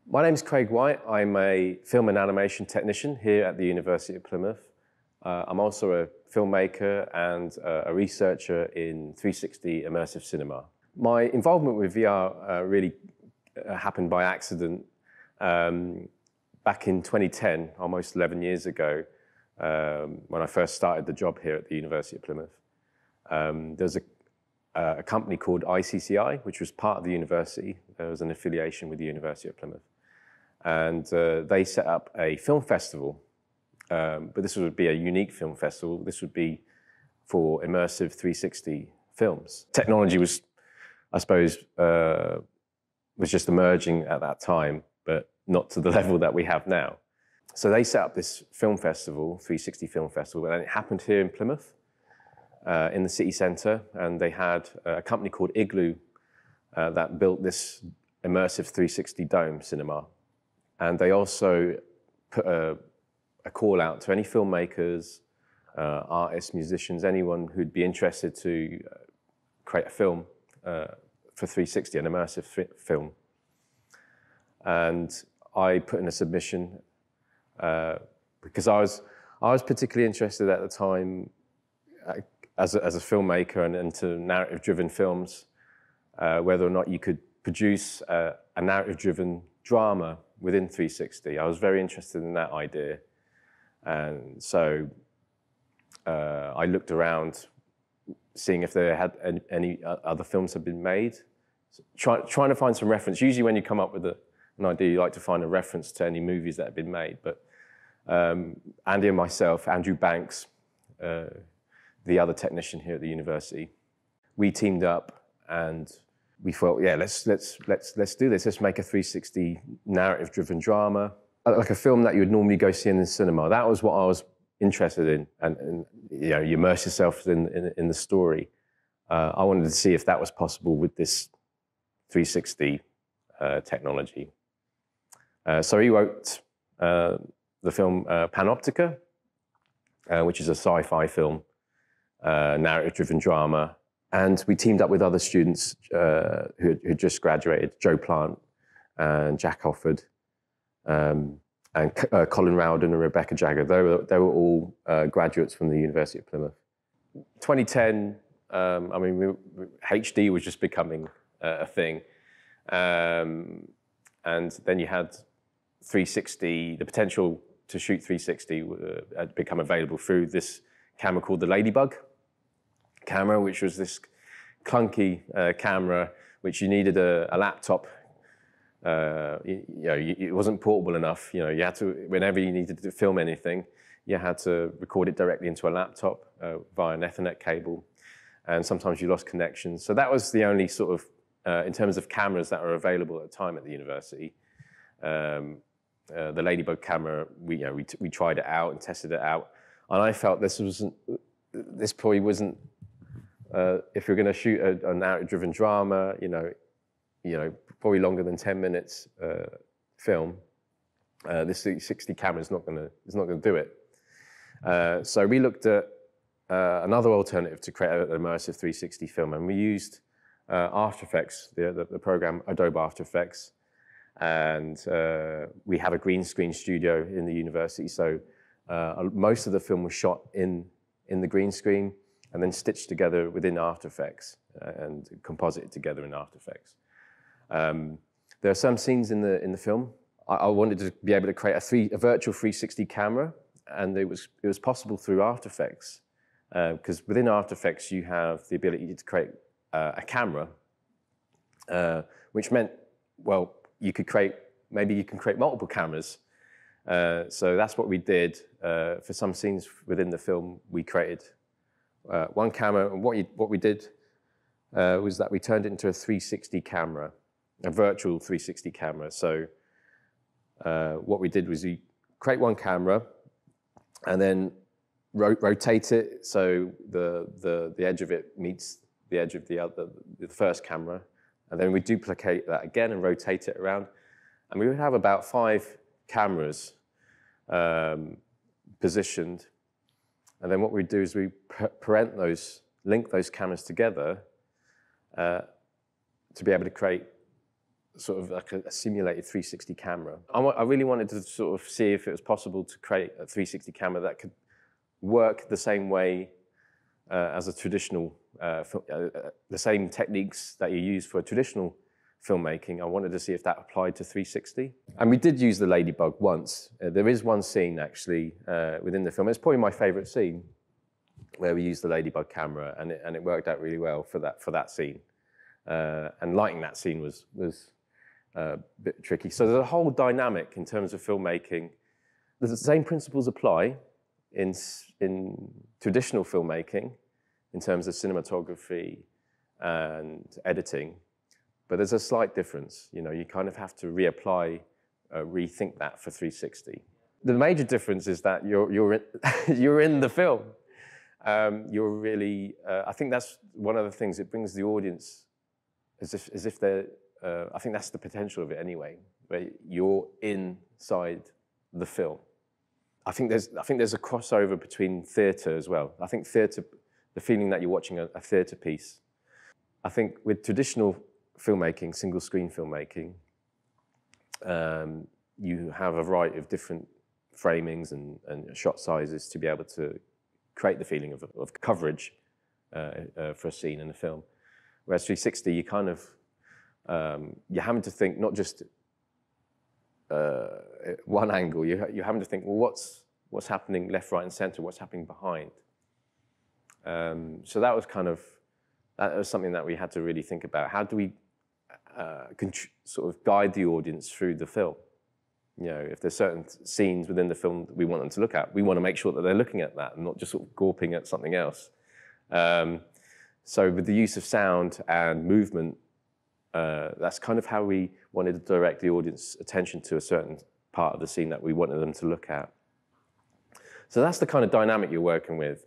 My name's Craig Whyte. I'm a film and animation technician here at the University of Plymouth. I'm also a filmmaker and a researcher in 360 immersive cinema. My involvement with VR really happened by accident. Back in 2010, almost 11 years ago, when I first started the job here at the University of Plymouth, there's a company called ICCI, which was part of the university. There was an affiliation with the University of Plymouth. And they set up a film festival, but this would be a unique film festival. This would be for immersive 360 films. Technology was, I suppose, was just emerging at that time, but not to the level that we have now. So they set up this film festival, 360 Film Festival, and it happened here in Plymouth, in the city centre, and they had a company called Igloo that built this immersive 360 dome cinema. And they also put a call out to any filmmakers, artists, musicians, anyone who'd be interested to create a film for 360, an immersive film. And I put in a submission because I was particularly interested at the time as a filmmaker and into narrative-driven films, whether or not you could produce a narrative-driven drama within 360. I was very interested in that idea. And so I looked around, seeing if there had any other films had been made, trying to find some reference. Usually when you come up with an idea, you like to find a reference to any movies that have been made. But Andy and myself, Andrew Banks, the other technician here at the university, we teamed up and we thought, yeah, let's do this. Let's make a 360 narrative-driven drama, like a film that you would normally go see in the cinema. That was what I was interested in, and you know, you immerse yourself in the story. I wanted to see if that was possible with this 360 technology. So he wrote the film Panoptica, which is a sci-fi film, narrative-driven drama. And we teamed up with other students who had just graduated, Joe Plant and Jack Offord, and Colin Rowden and Rebecca Jagger. They were all graduates from the University of Plymouth. 2010, I mean, HD was just becoming a thing. And then you had 360, the potential to shoot 360 had become available through this camera called the Ladybug camera, which was this clunky camera which you needed a laptop. It wasn't portable enough. You know, you had to, whenever you needed to film anything, you had to record it directly into a laptop via an Ethernet cable, and sometimes you lost connections. So that was the only sort of, in terms of cameras that were available at the time at the university. The Ladybug camera, we tried it out and tested it out, and I felt this probably wasn't. If you're going to shoot a narrative-driven drama, you know, probably longer than 10 minutes film, this 60 camera is not going to do it. So we looked at another alternative to create an immersive 360 film, and we used After Effects, the program Adobe After Effects, and we have a green screen studio in the university. So most of the film was shot in the green screen, and then stitched together within After Effects and composited together in After Effects. There are some scenes in the film. I wanted to be able to create a virtual 360 camera, and it was possible through After Effects, because within After Effects you have the ability to create a camera, which meant, well, maybe you can create multiple cameras. So that's what we did. For some scenes within the film, we created one camera, and what we did was that we turned it into a 360 camera, a virtual 360 camera. So what we did was we create one camera and then rotate it so the edge of it meets the edge of the first camera, and then we duplicate that again and rotate it around, and we would have about 5 cameras positioned. And then what we do is we link those cameras together to be able to create sort of like a simulated 360 camera. I really wanted to sort of see if it was possible to create a 360 camera that could work the same way as a traditional, the same techniques that you use for a traditional filmmaking. I wanted to see if that applied to 360. And we did use the ladybug once. There is one scene actually within the film. It's probably my favorite scene where we used the ladybug camera, and it worked out really well for that scene. And lighting that scene was a bit tricky. So there's a whole dynamic in terms of filmmaking. The same principles apply in traditional filmmaking in terms of cinematography and editing, but there's a slight difference. You know, you kind of have to reapply, rethink that for 360. The major difference is that you're in the film. You're really, I think that's one of the things. It brings the audience as if they're. I think that's the potential of it anyway, where you're inside the film. I think there's a crossover between theatre as well. I think theatre, the feeling that you're watching a theatre piece. I think with traditional filmmaking, single screen filmmaking, you have a variety of different framings and shot sizes to be able to create the feeling of coverage for a scene in a film. Whereas 360, you kind of, you're having to think not just one angle, you're having to think, well, what's happening left, right, and center, what's happening behind? So that was something that we had to really think about. How do we sort of guide the audience through the film? You know, if there's certain scenes within the film that we want them to look at, we want to make sure that they're looking at that and not just sort of gawping at something else. So with the use of sound and movement, that's kind of how we wanted to direct the audience attention to a certain part of the scene that we wanted them to look at. So that's the kind of dynamic you're working with,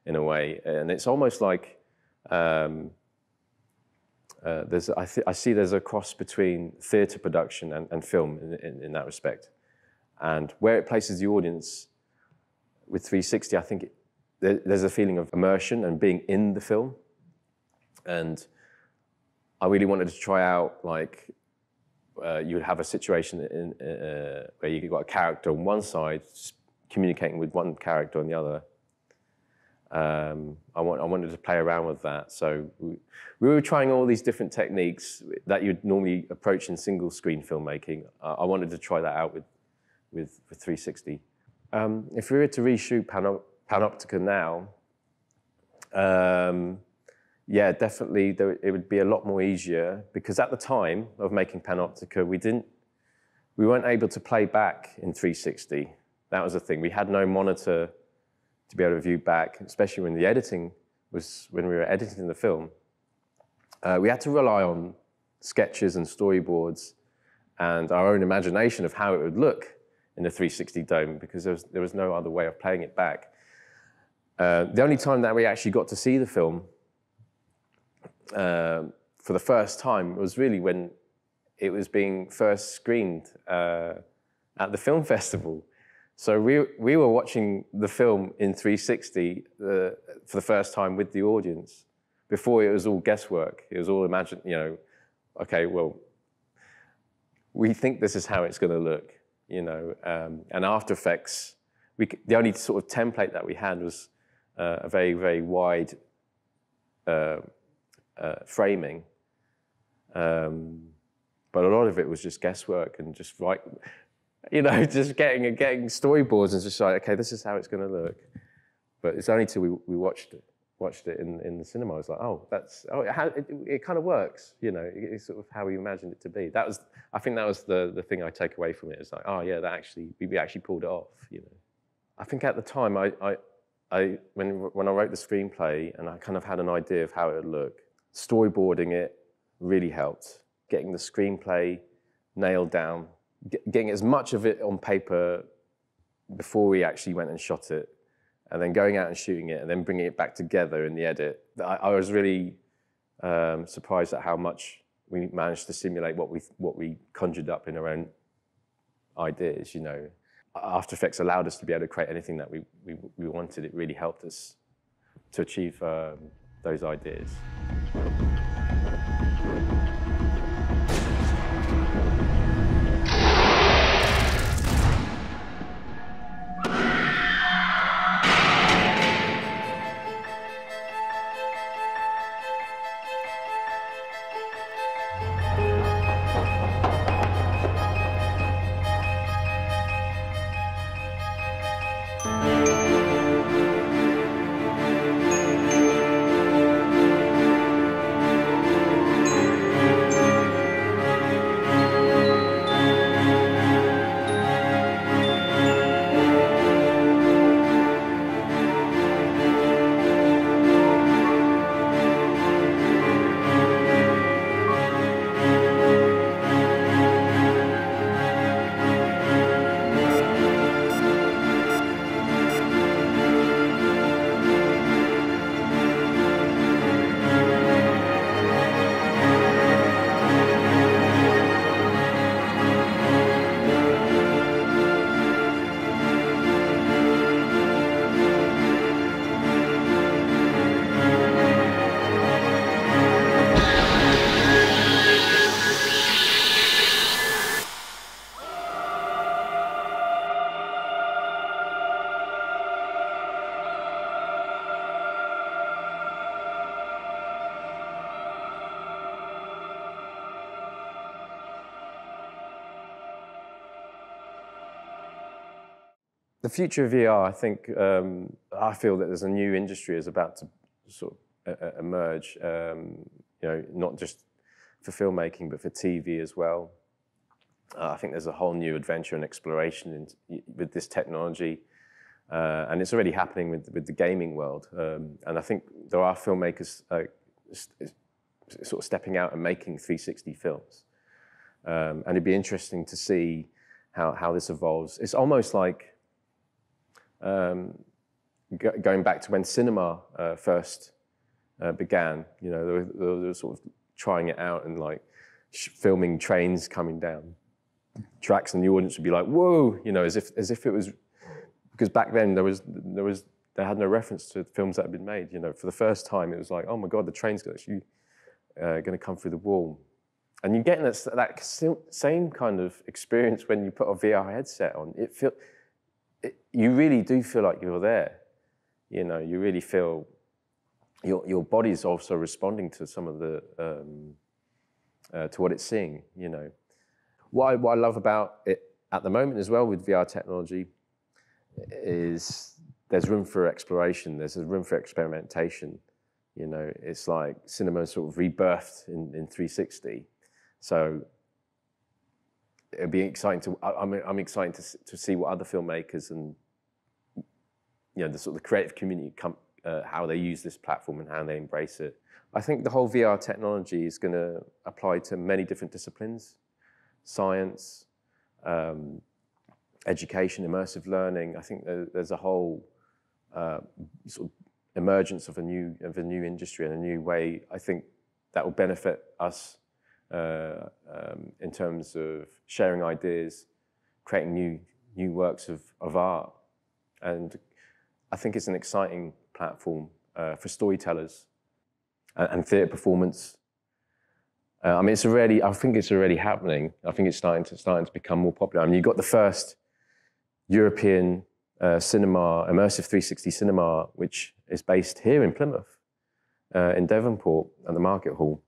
in a way, and it's almost like I see there's a cross between theatre production and film in that respect, and where it places the audience with 360, I think there's a feeling of immersion and being in the film, and I really wanted to try out, like, you would have a situation where you've got a character on one side communicating with one character on the other. I wanted to play around with that. So we were trying all these different techniques that you'd normally approach in single screen filmmaking. I wanted to try that out with 360. If we were to reshoot Panoptica now, yeah, definitely it would be a lot more easier, because at the time of making Panoptica, we weren't able to play back in 360. That was the thing. We had no monitor to be able to view back, especially when when we were editing the film. We had to rely on sketches and storyboards and our own imagination of how it would look in the 360 dome, because there was no other way of playing it back. The only time that we actually got to see the film for the first time was really when it was being first screened at the film festival. So we were watching the film in 360 for the first time with the audience. Before, it was all guesswork. It was all imagined, you know, okay, well, we think this is how it's going to look, you know. And After Effects, the only sort of template that we had was a very, very wide framing. But a lot of it was just guesswork and just just getting storyboards and just like, okay, this is how it's going to look. But it's only till we watched it in the cinema. I was like, it kind of works, you know. It's sort of how we imagined it to be. I think that was the thing I take away from it. It's like, oh yeah, we actually pulled it off, you know. I think at the time, when I wrote the screenplay and I kind of had an idea of how it would look, storyboarding it really helped. Getting the screenplay nailed down, getting as much of it on paper before we actually went and shot it, and then going out and shooting it, and then bringing it back together in the edit. I was really surprised at how much we managed to simulate what we conjured up in our own ideas, you know. After Effects allowed us to be able to create anything that we wanted. It really helped us to achieve those ideas. The future of VR, I think, I feel that there's a new industry is about to sort of emerge, not just for filmmaking, but for TV as well. I think there's a whole new adventure and exploration with this technology, and it's already happening with the gaming world. And I think there are filmmakers sort of stepping out and making 360 films. And it'd be interesting to see how this evolves. It's almost like going back to when cinema first began. They were sort of trying it out and like filming trains coming down tracks, and the audience would be like, "Whoa!" As if it was, because back then they had no reference to films that had been made. For the first time, it was like, "Oh my God, the train's actually going to come through the wall." And you're getting that same kind of experience when you put a VR headset on. You really do feel like you're there. You really feel your body's also responding to some of the to what it's seeing. What I love about it at the moment as well with VR technology is there's room for exploration. There's room for experimentation. It's like cinema sort of rebirthed in 360. So it'd be exciting I'm excited to see what other filmmakers and the sort of the creative community how they use this platform and how they embrace it. I think the whole VR technology is going to apply to many different disciplines: science, education, immersive learning. I think there's a whole sort of emergence of a new industry and a new way. I think that will benefit us in terms of sharing ideas, creating new works of art. And I think it's an exciting platform for storytellers and theatre performance. I think it's already happening. I think it's starting to become more popular. I mean, you've got the first European cinema, immersive 360 cinema, which is based here in Plymouth, in Devonport at the Market Hall,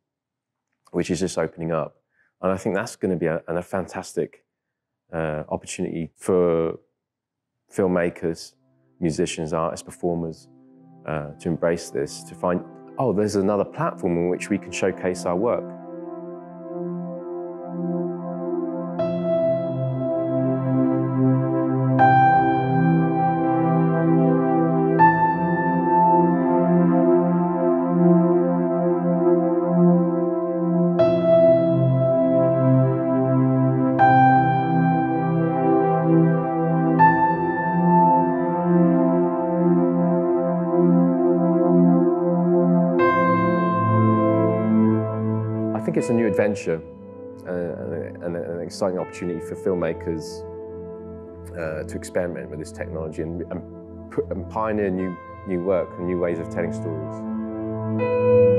which is just opening up. And I think that's going to be a fantastic opportunity for filmmakers, musicians, artists, performers to embrace this, to find, oh, there's another platform in which we can showcase our work. I think it's a new adventure and an exciting opportunity for filmmakers to experiment with this technology and pioneer new work and new ways of telling stories.